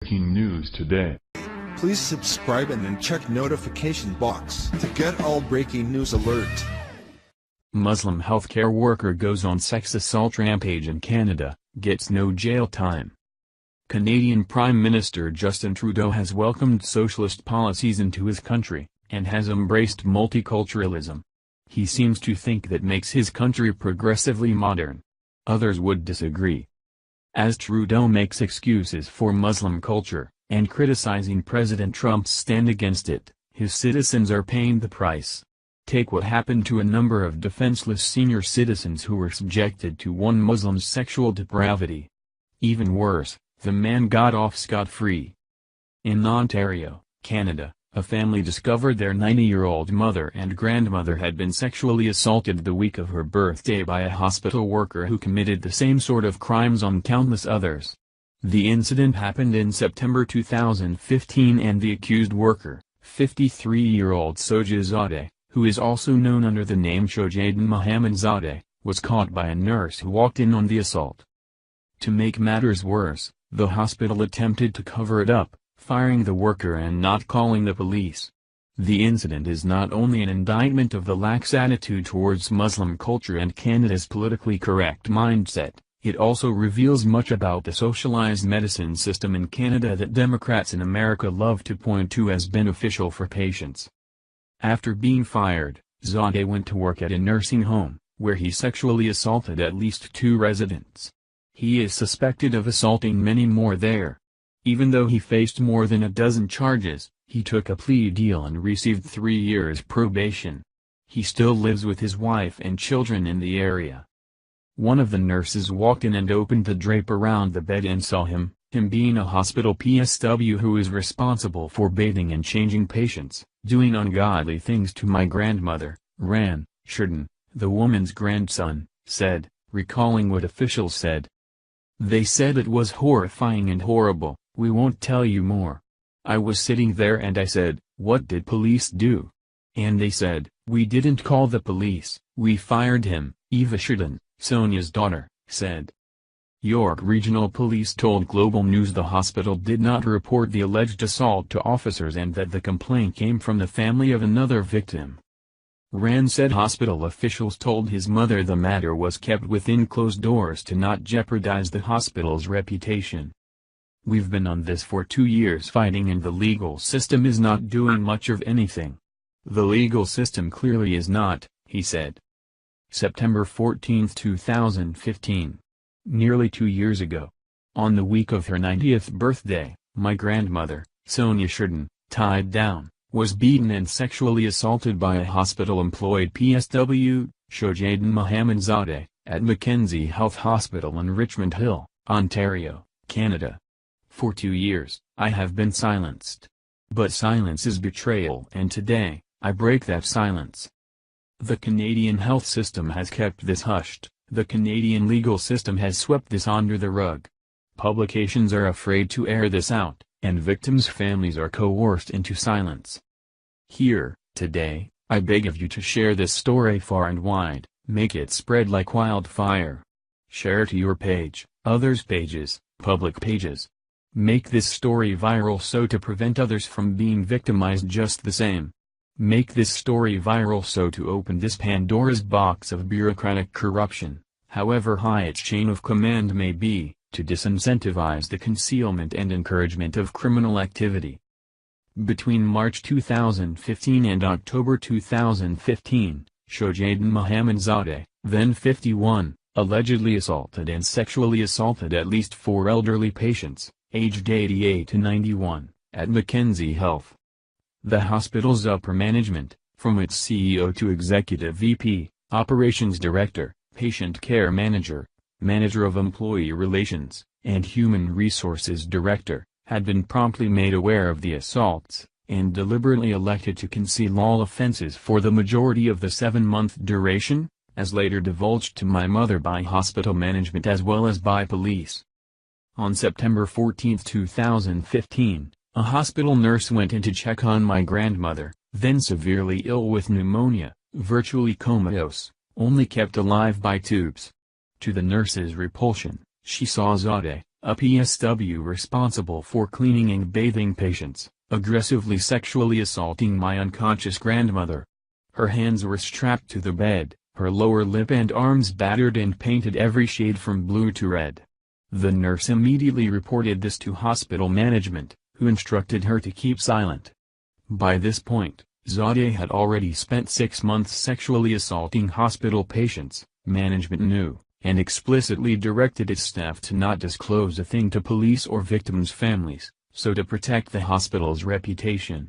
Breaking news today. Please subscribe and then check notification box to get all breaking news alert. Muslim healthcare worker goes on sex assault rampage in Canada, gets no jail time. Canadian Prime Minister Justin Trudeau has welcomed socialist policies into his country, and has embraced multiculturalism. He seems to think that makes his country progressively modern. Others would disagree. As Trudeau makes excuses for Muslim culture, and criticizing President Trump's stand against it, his citizens are paying the price. Take what happened to a number of defenseless senior citizens who were subjected to one Muslim's sexual depravity. Even worse, the man got off scot-free. In Ontario, Canada, a family discovered their 90-year-old mother and grandmother had been sexually assaulted the week of her birthday by a hospital worker who committed the same sort of crimes on countless others. The incident happened in September 2015 and the accused worker, 53-year-old Sojazadeh, who is also known under the name Shojaden Mohammadzadeh, was caught by a nurse who walked in on the assault. To make matters worse, the hospital attempted to cover it up, firing the worker and not calling the police. The incident is not only an indictment of the lax attitude towards Muslim culture and Canada's politically correct mindset, it also reveals much about the socialized medicine system in Canada that Democrats in America love to point to as beneficial for patients. After being fired, Zadeh went to work at a nursing home, where he sexually assaulted at least 2 residents. He is suspected of assaulting many more there. Even though he faced more than a dozen charges, he took a plea deal and received 3 years probation. He still lives with his wife and children in the area. One of the nurses walked in and opened the drape around the bed and saw him being a hospital PSW who is responsible for bathing and changing patients, doing ungodly things to my grandmother, Ran Sheridan, the woman's grandson, said, recalling what officials said. They said it was horrifying and horrible. We won't tell you more. I was sitting there and I said, what did police do? And they said, we didn't call the police, we fired him, Eva Sheridan, Sonia's daughter, said. York Regional Police told Global News the hospital did not report the alleged assault to officers and that the complaint came from the family of another victim. Ran said hospital officials told his mother the matter was kept within closed doors to not jeopardize the hospital's reputation. We've been on this for 2 years fighting and the legal system is not doing much of anything. The legal system clearly is not, he said. September 14, 2015. Nearly 2 years ago. On the week of her 90th birthday, my grandmother, Sonia Sheridan, tied down, was beaten and sexually assaulted by a hospital-employed PSW, Shojaden Mohammadzadeh, at Mackenzie Health Hospital in Richmond Hill, Ontario, Canada. For 2 years, I have been silenced. But silence is betrayal and today, I break that silence. The Canadian health system has kept this hushed, the Canadian legal system has swept this under the rug. Publications are afraid to air this out, and victims' families are coerced into silence. Here, today, I beg of you to share this story far and wide, make it spread like wildfire. Share to your page, others' pages, public pages. Make this story viral so to prevent others from being victimized just the same. Make this story viral so to open this Pandora's box of bureaucratic corruption, however high its chain of command may be, to disincentivize the concealment and encouragement of criminal activity. Between March 2015 and October 2015, Shojaden Mohammadzadeh, then 51, allegedly assaulted and sexually assaulted at least 4 elderly patients, aged 88 to 91, at Mackenzie Health. The hospital's upper management, from its CEO to executive VP, operations director, patient care manager, manager of employee relations, and human resources director, had been promptly made aware of the assaults, and deliberately elected to conceal all offenses for the majority of the 7-month duration, as later divulged to my mother by hospital management as well as by police. On September 14, 2015, a hospital nurse went in to check on my grandmother, then severely ill with pneumonia, virtually comatose, only kept alive by tubes. To the nurse's repulsion, she saw Zadeh, a PSW responsible for cleaning and bathing patients, aggressively sexually assaulting my unconscious grandmother. Her hands were strapped to the bed, her lower lip and arms battered and painted every shade from blue to red. The nurse immediately reported this to hospital management, who instructed her to keep silent. By this point, Zadeh had already spent 6 months sexually assaulting hospital patients. Management knew, and explicitly directed its staff to not disclose a thing to police or victims' families, so to protect the hospital's reputation.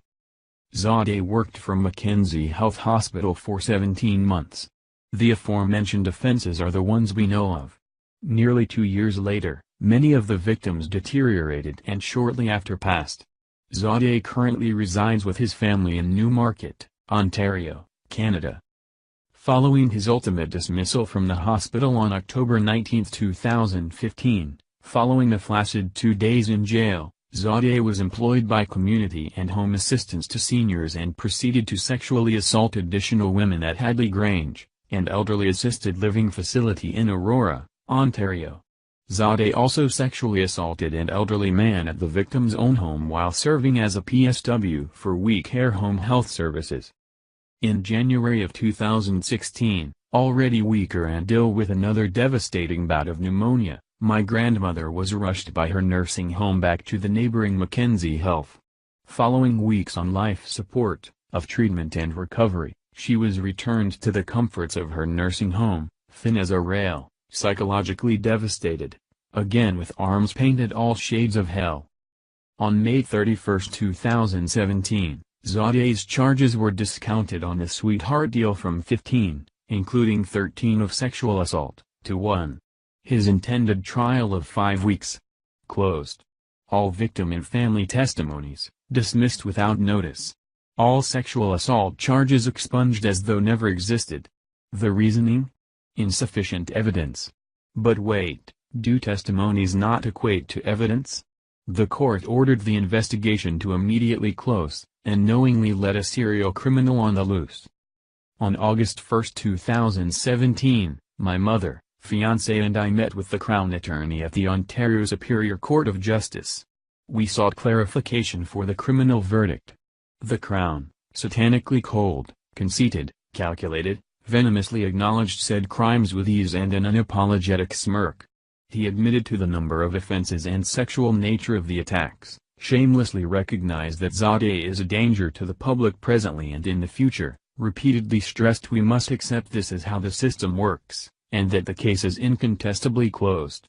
Zadeh worked for Mackenzie Health Hospital for 17 months. The aforementioned offenses are the ones we know of. Nearly 2 years later, many of the victims deteriorated and shortly after passed. Zadeh currently resides with his family in Newmarket, Ontario, Canada. Following his ultimate dismissal from the hospital on October 19, 2015, following a flaccid 2 days in jail, Zadeh was employed by community and home assistance to seniors and proceeded to sexually assault additional women at Hadley Grange, an elderly assisted living facility in Aurora, Ontario. Zadeh also sexually assaulted an elderly man at the victim's own home while serving as a PSW for We Care Home Health Services. In January of 2016, already weaker and ill with another devastating bout of pneumonia, my grandmother was rushed by her nursing home back to the neighboring Mackenzie Health. Following weeks on life support, of treatment and recovery, she was returned to the comforts of her nursing home, thin as a rail, psychologically devastated, again with arms painted all shades of hell. On May 31, 2017, Zadeh's charges were discounted on a sweetheart deal from 15, including 13 of sexual assault, to 1. His intended trial of 5 weeks. Closed. All victim and family testimonies, dismissed without notice. All sexual assault charges expunged as though never existed. The reasoning? Insufficient evidence. But wait, do testimonies not equate to evidence? The court ordered the investigation to immediately close, and knowingly let a serial criminal on the loose. On August 1, 2017, my mother, fiancé and I met with the Crown Attorney at the Ontario Superior Court of Justice. We sought clarification for the criminal verdict. The Crown, satanically cold, conceited, calculated, venomously acknowledged said crimes with ease and an unapologetic smirk. He admitted to the number of offenses and sexual nature of the attacks, shamelessly recognized that Zadeh is a danger to the public presently and in the future, repeatedly stressed we must accept this as how the system works, and that the case is incontestably closed.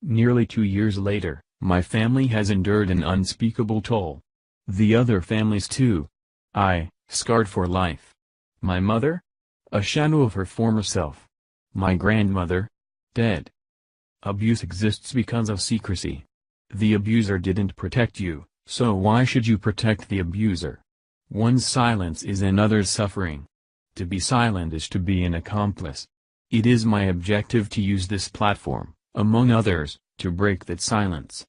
Nearly 2 years later, my family has endured an unspeakable toll. The other families too. Scarred for life. My mother? A shadow of her former self. My grandmother? Dead. Abuse exists because of secrecy. The abuser didn't protect you, so why should you protect the abuser? One's silence is another's suffering. To be silent is to be an accomplice. It is my objective to use this platform, among others, to break that silence.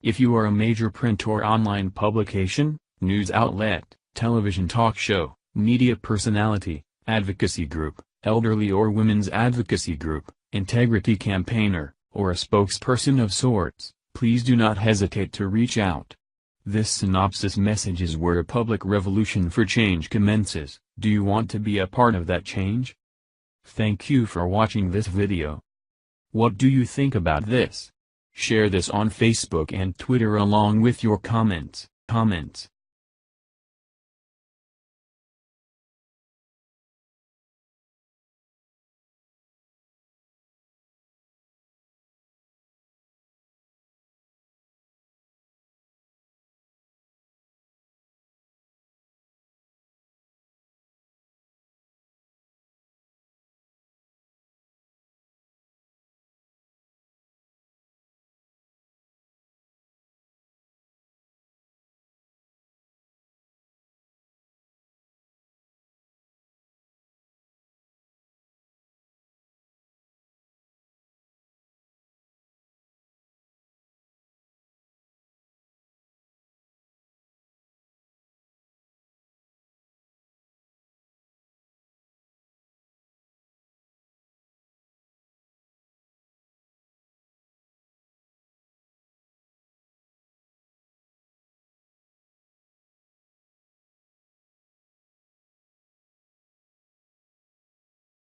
If you are a major print or online publication, news outlet, television talk show, media personality, advocacy group, elderly or women's advocacy group, integrity campaigner, or a spokesperson of sorts, please do not hesitate to reach out. This synopsis message is where a public revolution for change commences. Do you want to be a part of that change? Thank you for watching this video. What do you think about this? Share this on Facebook and Twitter along with your comments.